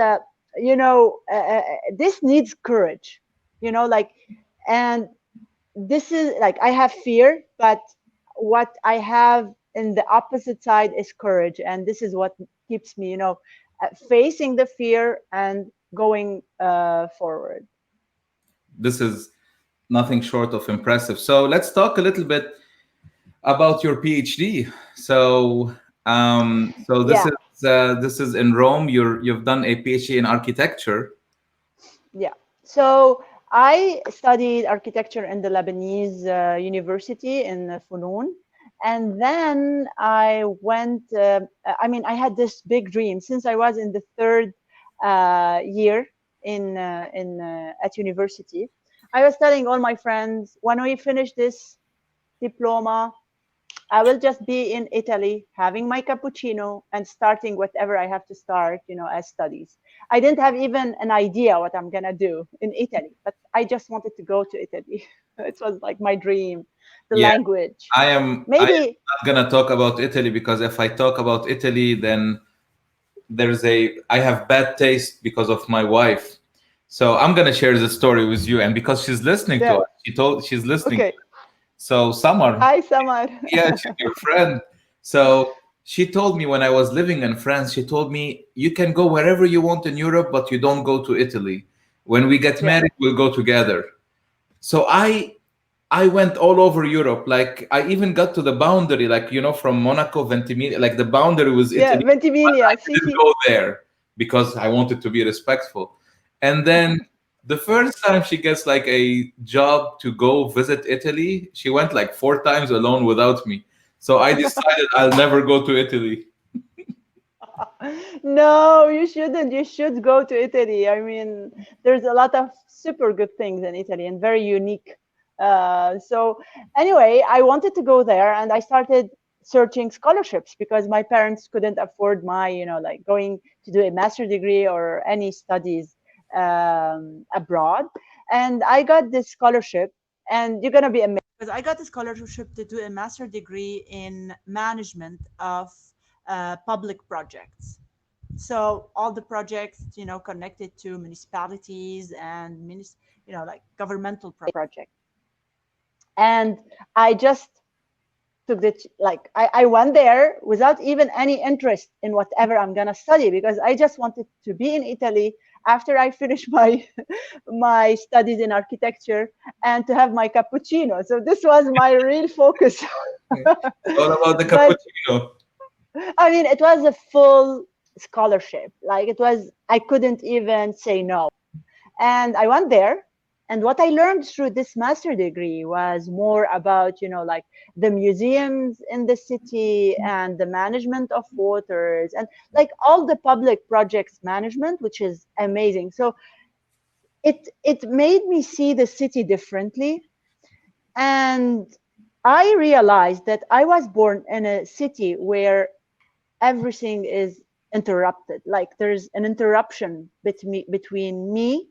this needs courage, like, and this is like I have fear, but what I have in the opposite side is courage, and this is what keeps me, facing the fear and going forward. This is nothing short of impressive. So let's talk a little bit about your PhD. So Yeah, this is in Rome. You've done a PhD in architecture. yeah. So I studied architecture in the Lebanese university in Funun. And then I went, I mean, I had this big dream since I was in the third year at university. I was telling all my friends, when we finish this diploma, I will just be in Italy having my cappuccino and starting whatever I have to start, as studies. I didn't have even an idea what I'm going to do in Italy, but I just wanted to go to Italy. It was like my dream, the Yeah, language. I am Maybe, not gonna talk about Italy because if I talk about Italy, then I have bad taste because of my wife. So I'm gonna share the story with you, and because she's listening to yeah, us, she's listening. okay. So Samar, Hi, Samar. yeah, she's your friend. So she told me when I was living in France, she told me you can go wherever you want in Europe, but you don't go to Italy. When we get Yeah, married, we'll go together. So I went all over Europe. Like I even got to the boundary, like from Monaco, Ventimiglia, like the boundary was yeah, Italy, but I Ventimiglia, didn't Sisi. go there because I wanted to be respectful. And then the first time she gets like a job to go visit Italy, she went like 4 times alone without me. So I decided I'll never go to Italy. No, you shouldn't. You should go to Italy. I mean, there's a lot of super good things in Italy and very unique. So anyway, I wanted to go there and I started searching scholarships because my parents couldn't afford my, like going to do a master degree or any studies abroad. And I got this scholarship, and you're gonna be amazed because I got a scholarship to do a master degree in management of public projects. So all the projects, connected to municipalities and like governmental project. And I just took the like I went there without even any interest in whatever I'm gonna study, because I just wanted to be in Italy after I finish my my studies in architecture and to have my cappuccino. So this was my real focus. It's all about the But cappuccino. I mean, it was a full scholarship. Like it was, I couldn't even say no. And I went there. And what I learned through this master degree was more about, like the museums in the city and the management of waters and like all the public projects management, which is amazing. So it made me see the city differently. And I realized that I was born in a city where everything is interrupted. Like there's an interruption between me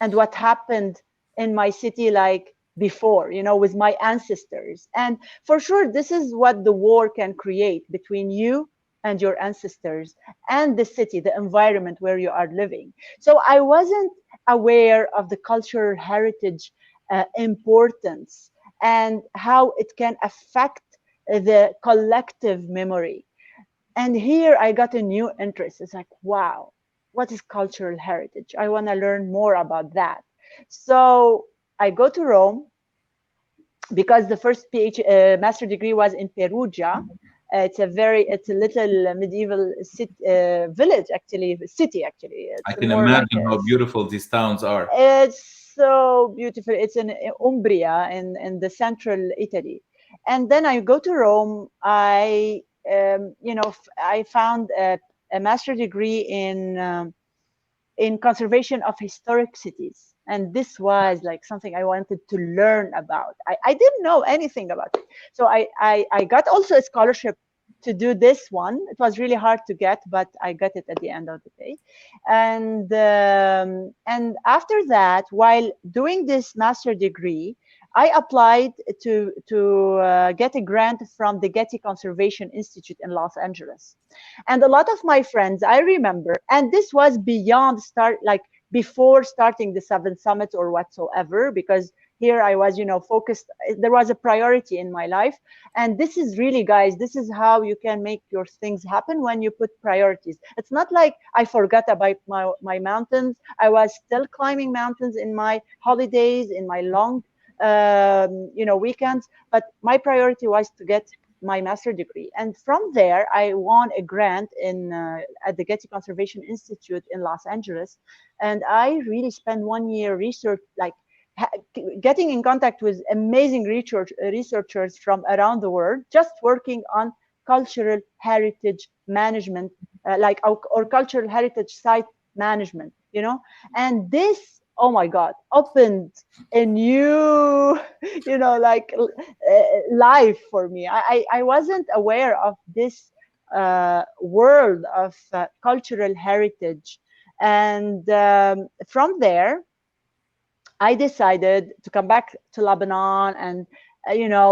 and what happened in my city, like before, with my ancestors. And for sure, this is what the war can create between you and your ancestors and the city, the environment where you are living. So I wasn't aware of the cultural heritage importance and how it can affect the collective memory. And here I got a new interest. It's like, wow, what is cultural heritage? I want to learn more about that. So I go to Rome because the first master degree was in Perugia. It's a little medieval village, actually, city, actually. I It's can more like imagine how beautiful these towns are. it's so beautiful. It's in Umbria in the central Italy. And then I go to Rome. I found a master degree in conservation of historic cities. And this was like something I wanted to learn about. I didn't know anything about it. So I got also a scholarship to do this one. It was really hard to get, but I got it at the end of the day. And after that, while doing this master degree, I applied to get a grant from the Getty Conservation Institute in Los Angeles. And a lot of my friends, I remember, and this was beyond start, like before starting the Seventh Summit or whatsoever, because here I was, focused. There was a priority in my life. And this is really, guys, this is how you can make your things happen when you put priorities. It's not like I forgot about my mountains. I was still climbing mountains in my holidays, in my long weekends, but my priority was to get my master degree. And from there, I won a grant at the Getty Conservation Institute in Los Angeles. And I really spent 1 year research, like getting in contact with amazing researchers from around the world, just working on cultural heritage management, or cultural heritage site management, and this, oh my God, opened a new, life for me. I wasn't aware of this world of cultural heritage. And from there, I decided to come back to Lebanon and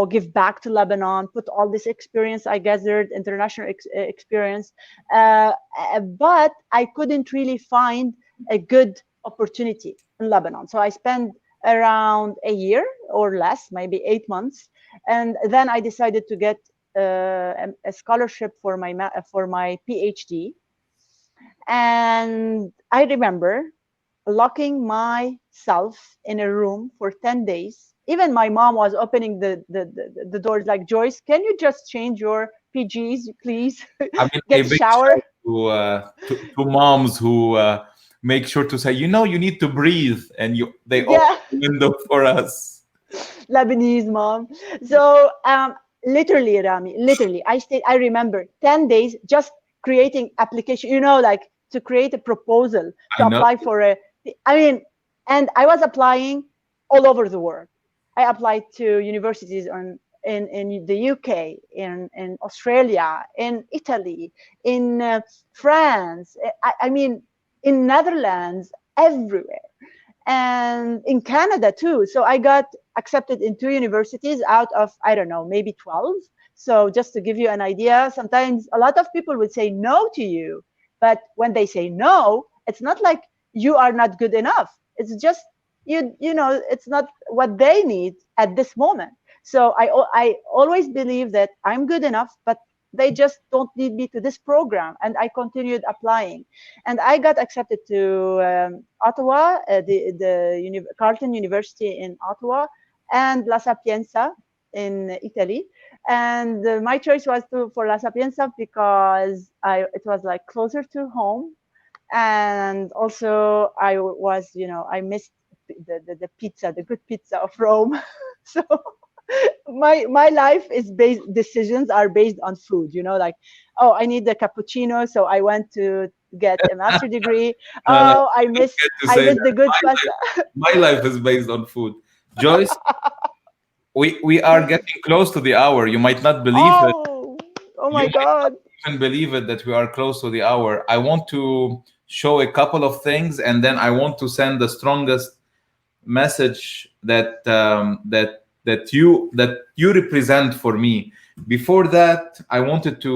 give back to Lebanon, put all this experience I gathered, international experience, but I couldn't really find a good opportunity in Lebanon. So I spent around a year or less, maybe 8 months, and then I decided to get a scholarship for my PhD. And I remember locking myself in a room for 10 days. Even my mom was opening the doors like, Joyce, can you just change your PGs, please? I mean, a Get a big shower. shout to moms who make sure to say, you need to breathe, and they open Yeah, the window for us. Lebanese mom. So literally, Rami, literally, I remember 10 days just creating application, like to create a proposal I to know. apply for I mean, and I was applying all over the world. I applied to universities in the UK, in Australia, in Italy, in France. I mean, in Netherlands, everywhere, and in Canada too. So I got accepted in 2 universities out of, I don't know, maybe 12. So just to give you an idea, sometimes a lot of people would say no to you, But when they say no, it's not like you are not good enough. It's just it's not what they need at this moment. So I always believe that I'm good enough, but they just don't need me to this program. And I continued applying, and I got accepted to Ottawa, the Carleton University in Ottawa, and La Sapienza in Italy. And my choice was for La Sapienza because it was like closer to home, and also I missed the pizza, the good pizza of Rome. So my life is based, decisions are based on food, like, oh, I need the cappuccino, so I went to get a master degree. No, no, Oh, I you miss get to I say miss that the good pasta. my life is based on food. Joyce, we are getting close to the hour. You might not believe it. Oh You my might not god. even believe it that we are close to the hour. I want to show a couple of things, and then I want to send the strongest message that you represent for me. Before that, I wanted to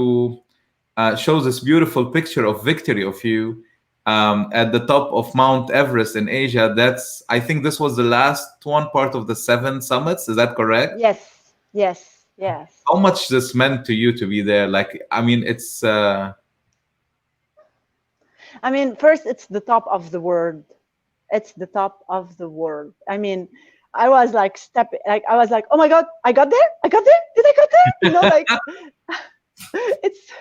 show this beautiful picture of victory of you at the top of Mount Everest in Asia. I think this was the last one part of the 7 summits. Is that correct? Yes, yes, yes. How much this meant to you to be there? Like, I mean, it's I mean, first, it's the top of the world. It's the top of the world. I mean, I was like I was like, oh my god, I got there, I got there, did I got there, like it's,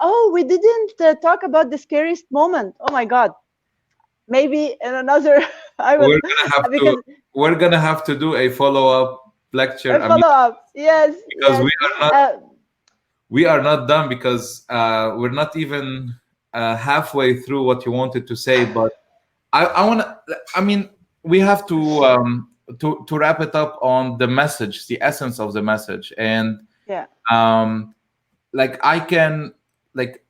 oh, we didn't talk about the scariest moment. Oh my god, maybe in another I will, we're gonna have to because we're gonna have to do a follow-up lecture. a I mean, follow up. Yes, because yes. not uh, we are not done, because we're not even halfway through what you wanted to say. But I want to. I mean, we have to wrap it up on the message, the essence of the message, and yeah, um, like I can like.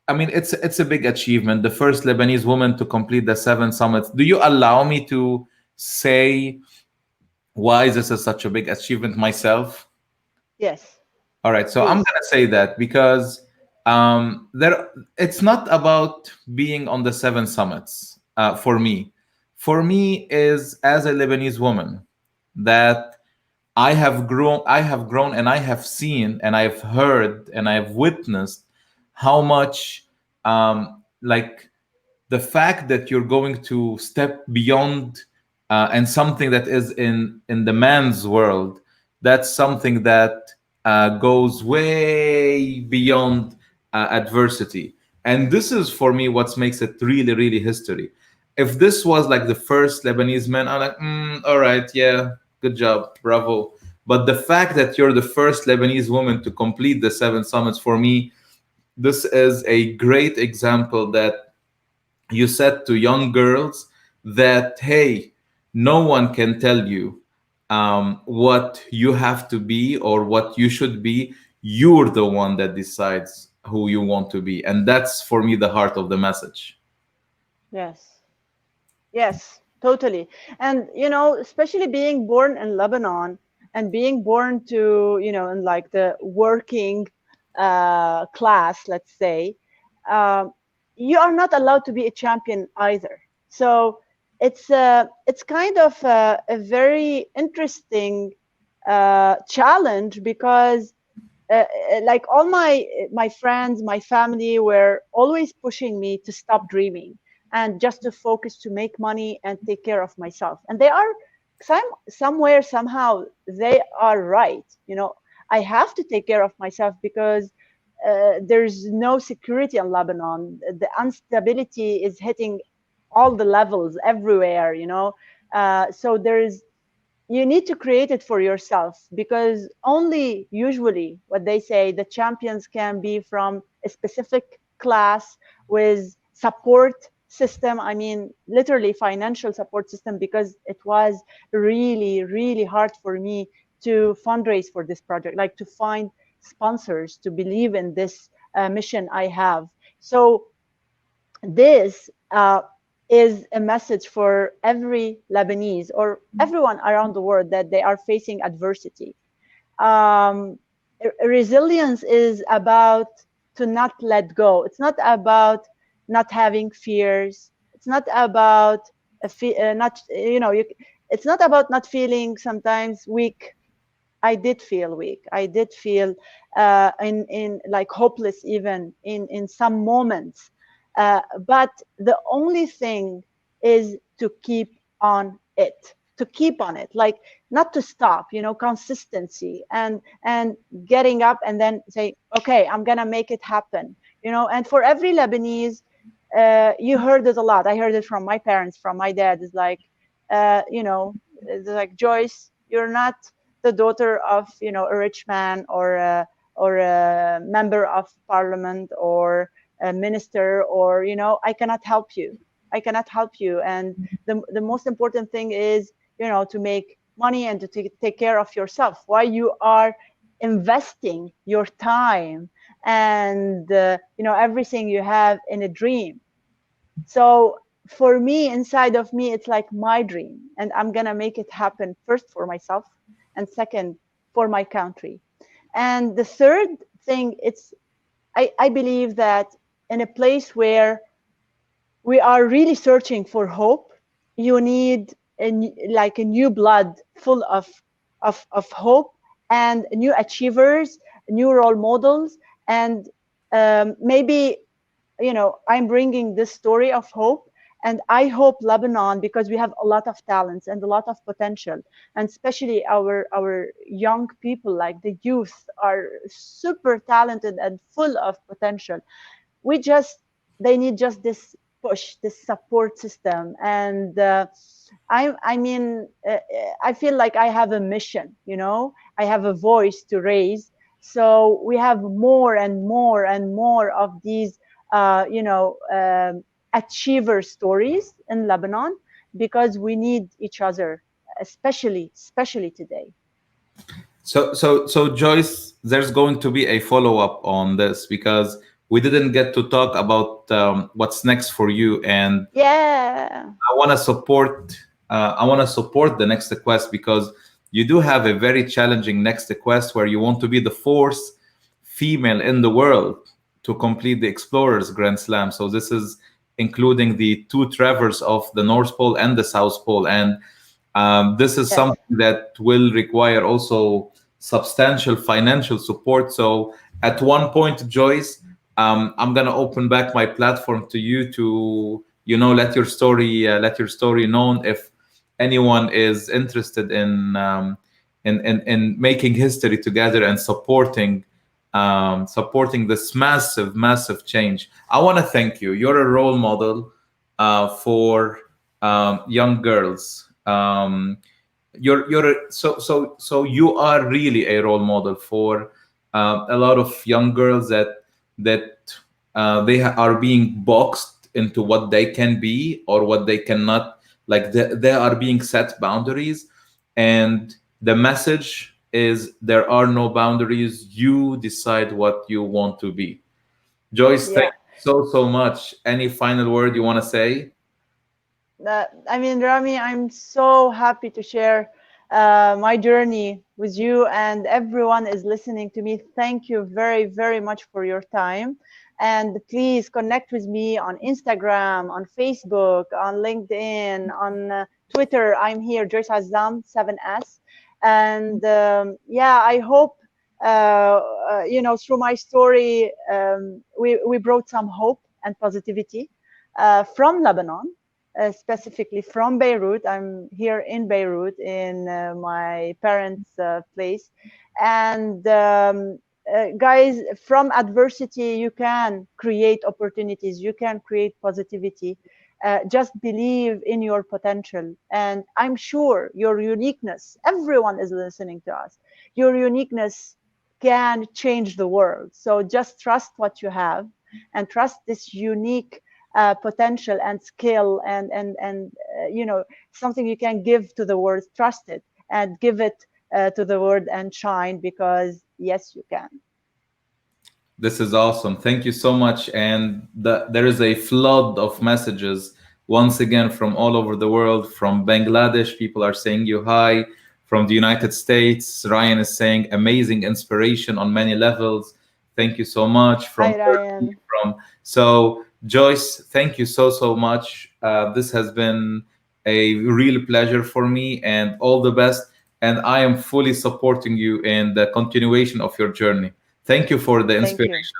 I mean, it's a big achievement. The first Lebanese woman to complete the 7 summits. Do you allow me to say why this is such a big achievement myself? yes, All right, so I'm please. gonna say that because there, it's not about being on the 7 summits. For me, is as a Lebanese woman that I have grown, and I have seen, and I've heard, and I've witnessed how much, like, the fact that you're going to step beyond and something that is in the man's world, that's something that goes way beyond adversity. And this is for me what makes it really, really history. If this was like the first Lebanese man, I'm like, all right, yeah, good job, bravo. But the fact that you're the first Lebanese woman to complete the 7 summits, for me, this is a great example that you said to young girls that, hey, no one can tell you what you have to be or what you should be. You're the one that decides who you want to be. And that's for me the heart of the message. Yes, yes, totally. And especially being born in Lebanon and being born to in like the working class, let's say, um, you are not allowed to be a champion either. So it's kind of a very interesting challenge, because like all my friends, my family were always pushing me to stop dreaming and just to focus to make money and take care of myself. And they are somewhere, somehow, they are right. I have to take care of myself because there's no security in Lebanon. The instability is hitting all the levels everywhere. So there's you need to create it for yourself, because only usually what they say, the champions can be from a specific class with support system. I mean, literally financial support system, because it was really, really hard for me to fundraise for this project, like to find sponsors to believe in this mission I have. So this is a message for every Lebanese or everyone around the world that they are facing adversity. Resilience is about to not let go. It's not about not having fears. It's not about not, it's not about not feeling sometimes weak. I did feel weak. I did feel in like hopeless even in some moments. But the only thing is to keep on it, to keep on it, like not to stop. Consistency and getting up and then say, okay, I'm gonna make it happen. And for every Lebanese, you heard it a lot. I heard it from my parents, from my dad. It's like, it's like, Joyce, you're not the daughter of a rich man or a member of parliament or a minister, or I cannot help you. I cannot help you. And the most important thing is to make money and to take care of yourself while you are investing your time and everything you have in a dream. So for me, inside of me, it's like my dream, and I'm gonna make it happen, first for myself, and second for my country. And the third thing, I believe that in a place where we are really searching for hope, you need like a new blood full of hope, and new achievers, new role models. And maybe I'm bringing this story of hope. And I hope Lebanon, because we have a lot of talents and a lot of potential, and especially our young people, like the youth, are super talented and full of potential. We just They need just this push, this support system. And I mean, I feel like I have a mission. I have a voice to raise. So we have more and more and more of these achiever stories in Lebanon, because we need each other, especially today. So Joyce, there's going to be a follow up on this because we didn't get to talk about what's next for you, and Yeah. I want to support. I want to support the next quest because you do have a very challenging next quest where you want to be the fourth female in the world to complete the Explorers Grand Slam. So this is including the two traverse of the North Pole and the South Pole, and this is Yes. something that will require also substantial financial support. So at one point, Joyce, I'm gonna open back my platform to you to let your story known if anyone is interested in making history together and supporting this massive change. I want to thank you. You're a role model for young girls. So you are really a role model for a lot of young girls that are being boxed into what they can be or what they cannot. Like they are being set boundaries, and the message is there are no boundaries. You decide what you want to be. Joyce, thank Yeah. you so much. Any final word you want to say? I mean, Rami, I'm so happy to share my journey with you, and everyone is listening to me. Thank you very, very much for your time. And please connect with me on Instagram, on Facebook, on LinkedIn, on Twitter. I'm here, Joyce Azzam, 7S. And yeah, I hope, through my story, we brought some hope and positivity from Lebanon, specifically from Beirut. I'm here in Beirut in my parents' place. And guys, from adversity, you can create opportunities, you can create positivity. Just believe in your potential. And I'm sure your uniqueness, everyone is listening to us, your uniqueness can change the world. So just trust what you have and trust this unique potential and skill and something you can give to the world. Trust it and give it to the world and shine, because yes, you can. This is awesome. Thank you so much. And there is a flood of messages once again from all over the world. From Bangladesh, people are saying you hi. From the United States, Ryan is saying amazing inspiration on many levels. Thank you so much. From Hi, Turkey, Ryan. from so Joyce, thank you so much. This has been a real pleasure for me, and all the best. And I am fully supporting you in the continuation of your journey. Thank you for the Thank you. inspiration.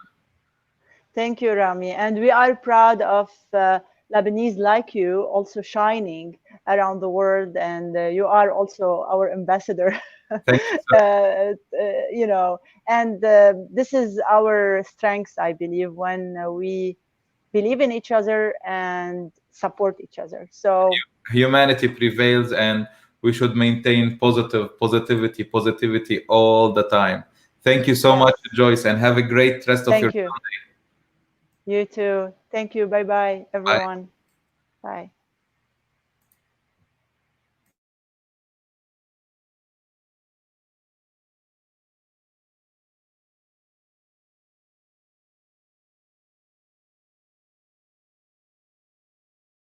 Thank you, Rami. And we are proud of Lebanese like you also shining around the world. And you are also our ambassador, Thank you, sir. you know. And this is our strength, I believe, when we believe in each other and support each other. So, Humanity prevails, and we should maintain positivity all the time. Thank you so yes, much, Joyce, and have a great rest of your thank you. You too. Thank you. Bye bye, day. everyone. Bye.